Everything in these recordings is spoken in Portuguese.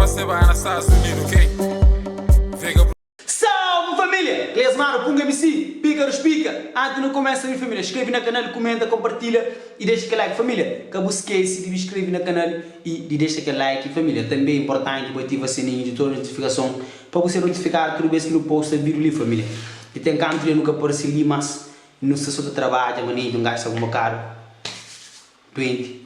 você vai nos Estados Unidos, ok? Vega. Salve família! Clesmaro, Punga MC, Pica dos Pica. Antes de não começar, minha família, inscreve no canal, comenta, compartilha e deixa aquele like, família. Que esquece de inscrever no canal e de deixar aquele like, família. Também é importante ativa o sininho de toda a notificação para você notificar toda vez que eu posto vídeo ali, família. E tem canto nunca aparece ali, mas não se só trabalha, maninho, não gasta alguma caro.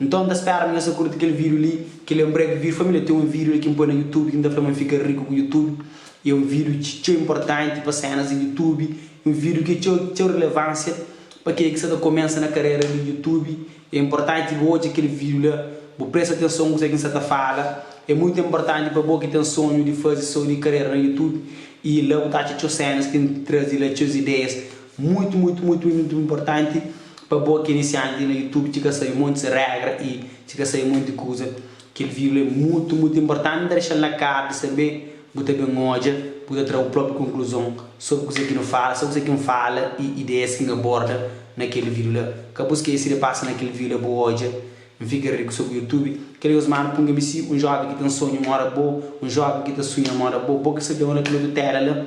Então, da espera minha essa curta aquele vídeo ali, que ele é um breve vídeo, família. Tem um vídeo aqui que põe no YouTube, que ainda fala fica rico com o YouTube. E é um vídeo de importante para cenas no YouTube, um vídeo que tem relevância para quem que começa na carreira no YouTube. É importante hoje aquele vídeo lá, presta atenção no que você fala. É muito importante para você que tem sonho de fazer sua carreira no YouTube e lá botar as cenas que trazem as ideias. Muito importante para você que iniciante no YouTube, que sair um monte de regras e que sair um monte de coisa. Aquele vídeo é muito importante, deixar na cara de saber. Você bem hoje, você trazer a própria conclusão sobre o que não fala, sobre o que não fala e ideias que aborda naquele vídeo lá. Acabou que esse passa naquele vídeo hoje, fica rico sobre o YouTube. Queridos mano, Punga MC, um jovem que tem um sonho, uma hora boa, um jovem que tem sonho, uma hora boa, porque você deu naquilo do terra lá.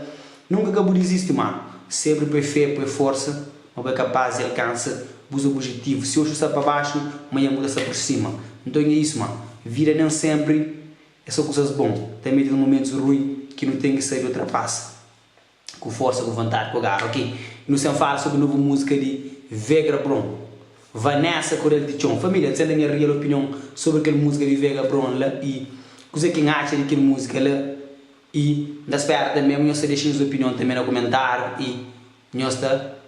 Nunca acabou de existir, mano. Sempre por fé, por força, mas é capaz de alcançar os objetivos. Se hoje está para baixo, amanhã muda-se por cima. Então é isso, mano. Vida nem sempre é só coisas boas, também tem momentos ruins que não tem que sair de outra passa. Com força, com vontade, com garra, ok? E não se fala sobre a nova música de Vega Bron. Vanessa Corel de Chon. Família, você tem a minha real opinião sobre aquela música de Vega Bron lá e o que acha daquela música lá. E da espera também, eu deixo a sua opinião também no comentário e eu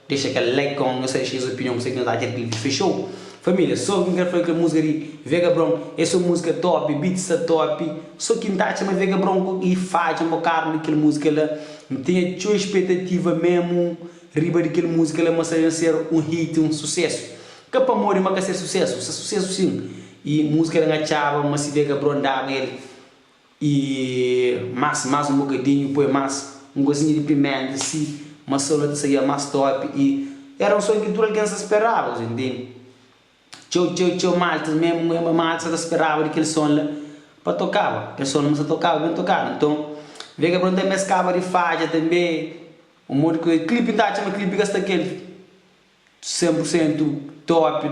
deixa aquele like com, eu deixo a sua opinião, você que não está aqui, fechou? Família, só quem quer falar que a música de Vega Bron, essa música top, beats top, só quem está chamando Vega Bron e faz uma cara naquela música lá, não tem a sua expectativa mesmo, riba daquela música lá, mas vai ser um hit, um sucesso. Que para morrer, mas vai ser sucesso, sucesso sim. E música lá achava, mas se Vega Bron dava ele, e mais um bocadinho, depois mais um gozinho de pimenta, assim, mas só lá saía mais top, e era um sonho que tudo alguém esperava, entende? Tchau, malta, mesmo malta esperava daquele som lá para tocar, aquele som não se tocava, bem tocado. Então, Vega Bron também escava de faja também, um monte de coisa, clipe da chama clipe gasta aquele 100% top,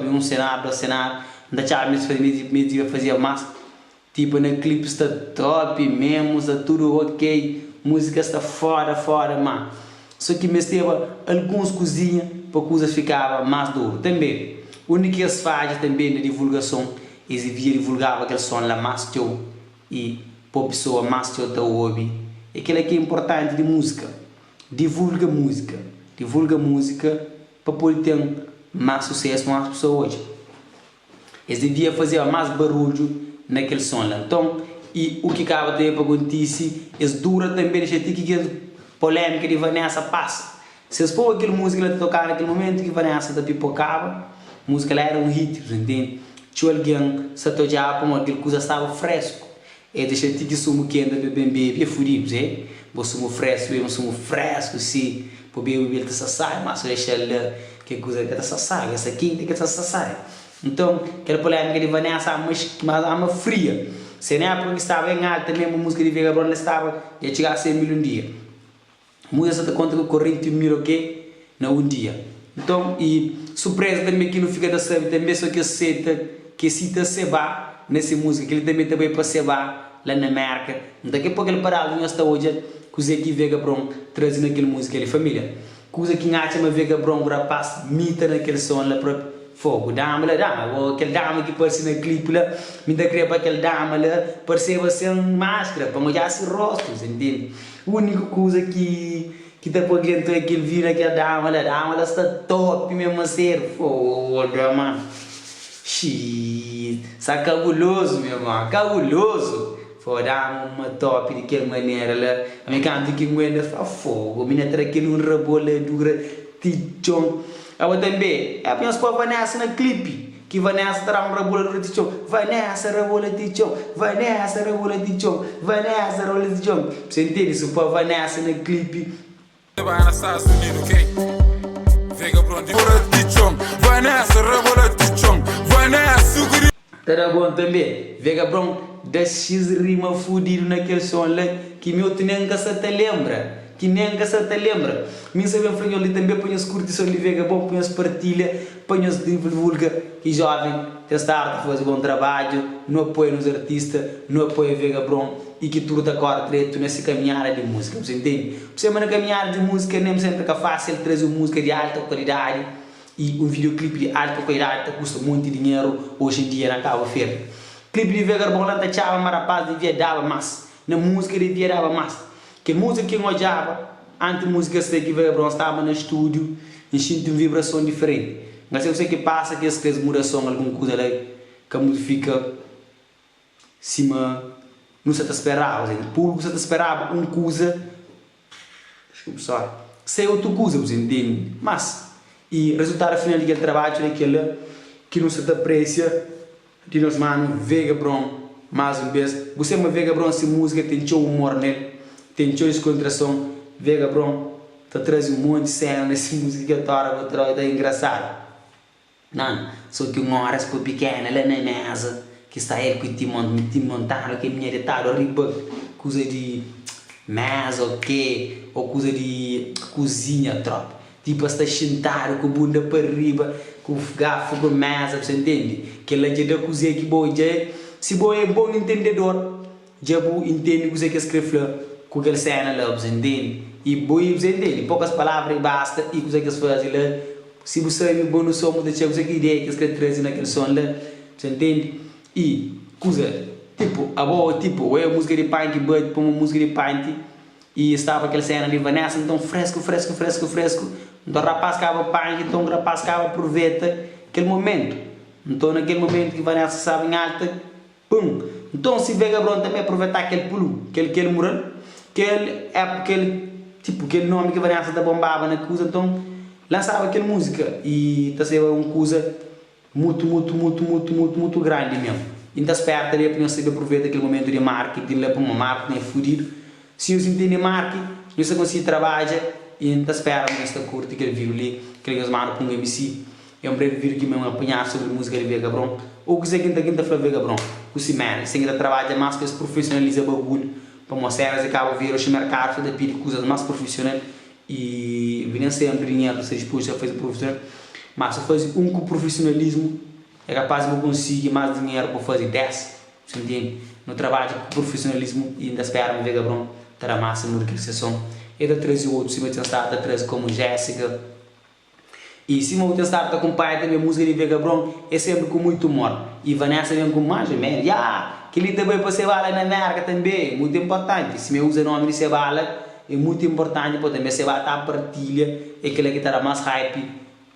um cenário, dois cenários, da chama fazia mais, tipo, no clipe está top mesmo, está tudo ok, música está fora, mano. Só que me teve algumas coisinhas para a coisa ficava mais duro. Também, o único que se faz também na divulgação, eles divulgava aquele som lá mais teu e para a pessoa mais teu está ouve. E aquilo que é importante de música. Divulga música para poder ter mais sucesso com as pessoas hoje. Eles deviam fazer mais barulho naquele som lá. Então, e o que acaba de acontecer, eles dura também, deixa que polêmica de Vanessa passa. Se eles pôr aquela música lá tocar naquele momento que Vanessa da pipocava, a música lá era um hit, entende? Tinha alguém se atojava para aquela coisa estava fresco. E deixa que sumo que anda bebê, é furido, é? Vou sumo fresco, sim. Para beber ele sai, mas deixa lá que coisa que está sai, essa aqui tem que está sai. Então, aquela polêmica de Vanessa, mas ama fria. Se na época que estava em alta, mesmo a música de Vega Bron estava, ia chegar a 100 mil um dia. Muda-se a conta que o corrente mira o quê? Não um dia. Então, e surpresa também que não fica da sabe, também só que cita Seba nessa música, que ele também para Seba lá na América. Daqui a pouco ele parava, nós está hoje, coisa que Vega Bron trazendo aquela música ali, família. Coisa que acha uma Vega Bron, rapaz, mita naquele som lá para fogo, dama, aquele dama que aparece no clipe lá, me dá criar para aquele dama lá, perceba sem máscara, para molhar se rostos, entende? A única coisa que está por dentro é aquele vídeo, aquela dama lá está top mesmo a ser, foda, mano. Shit, está cabuloso, meu irmão, cabuloso. Foda, uma top daquela maneira lá, a minha canto que aguenta, fogo, a minha tra aquele rebola dura, tichão. Eu também, eu penso para Vanessa no clipe, que Vanessa terá um rebola de tichão, Vanessa rebola de tichão, Vanessa rebola de tichão, Vanessa rebola de tichão. Você entende isso para Vanessa no clipe? Vai nos Estados Unidos, ok? Vega Bron de tichão, Vanessa rebola de tichão, Vanessa. Terá bom também, Vega Bron da X rima fudido naquele som lá, que meu tu nem se te lembra. Que nem se te lembra. Minha sabem foi ali também põe as curtições de vega bom, põe as partilha, põe as divulga e jovem testar de fazer bom trabalho, não apoia nos artistas, não apoia vega bom e que tudo agora direito nessa caminhada de música, você entende? Você na caminhada de música nem sempre que é fácil trazer música de alta qualidade e um videoclipe de alta qualidade custa muito dinheiro hoje em dia na Cabo Verde. Clipe de vega bom lá tá chava marapaz devia dar mais, na música devia dar mais. Que música que eu odiava, antes música sei que veio estava no estúdio, enchendo uma vibração diferente. Mas eu sei que passa que essa muração alguma coisa lá, que a música fica cima, não se te esperava, o público se te esperava uma coisa, desculpa só, sei outra coisa, você entende? Mas, e o resultado final daquele trabalho é aquele que não se te aprecia, de nós mano, vega bom, mais uma vez, você é uma vega bom se música tem seu humor nele. Tem descontração, vega bom, tá trazendo um monte de cena nessa música que eu tô é engraçado. Não, só que uma hora ficou pequena lá na mesa, que está ele com o montado, que é minha detalhe, riba, coisa de mesa, ou coisa de cozinha, tropa. Tipo, está sentado com a bunda para riba, com o garfo com a mesa, você entende? Que ela já da cozinha que boa, se boa é bom entendedor, já boa entende o que você escreve lá. Com aquela cena lá, você entende? E boi, você entende? Poucas palavras basta e coisa que eles fazem lá. Se você é bom no som, você tem que ideia que eles querem trazer naquele som lá, você entende? E coisa, tipo, a boa, tipo, a música de Pint, but uma música de Pint e estava aquela cena de Vanessa, então fresco. Então o rapaz acaba Pint, então o rapaz acaba aproveita aquele momento. Então naquele momento que Vanessa sabe em alta, pum. Então se Vega Bron também aproveitar aquele pulo, aquele mural, aquele nome que a Vanessa da bombava na coisa, então lançava aquela música e está sendo uma coisa muito grande mesmo. Então espera ali para você aproveitar aquele momento de marketing, lá para uma marketing é fudido. Se você entende marketing, você consegue trabalhar e então espera que você curte aquele vídeo ali, que eles mandam para um MC. É um breve vídeo que me apanhar sobre música de Vega Bron. Ou que você quinta fala Vega Bron, o Cimene, você ainda trabalha mais que se profissionaliza o bagulho. Para mostrar que acaba de ver o mercado de pedir coisas mais profissionais e nem sempre dinheiro se dispõe a fazer profissional, mas se faz com profissionalismo é capaz de conseguir mais dinheiro para fazer 10, você entende? No trabalho com profissionalismo e ainda espera me Vega Bron terá massa no que sessão e da 13 outros, se me testar da 13 como Jéssica e se me testar da acompanhar também a música de Vega Bron é sempre com muito humor e Vanessa vem com mais que ele também pode ser bala na América também, muito importante. Se me usa o nome de ser bala, é muito importante, porque também se vai estar partilha, é aquele que está mais hype,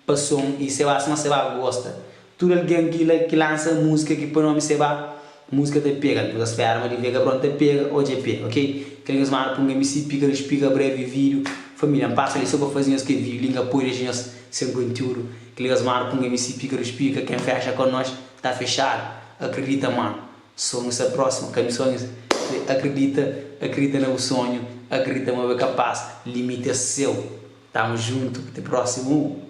passou e se vai, mas se vai gosta. Tudo alguém que lança música que põe o nome se vai, música te pega, tu espera, mas de Vega Bron te pega, hoje pega, ok? Que eles mandam para um MC, pica breve vídeo, família, passa ali só para fazer que vídeo, liga apoio de nós, sem conteúdo, que eles mandam para um MC, pica, quem fecha com nós, está fechado, acredita, mano. Somos a próxima, que sonhos, acredita no sonho, acredita no capaz, limite é seu, tamo junto, até o próximo.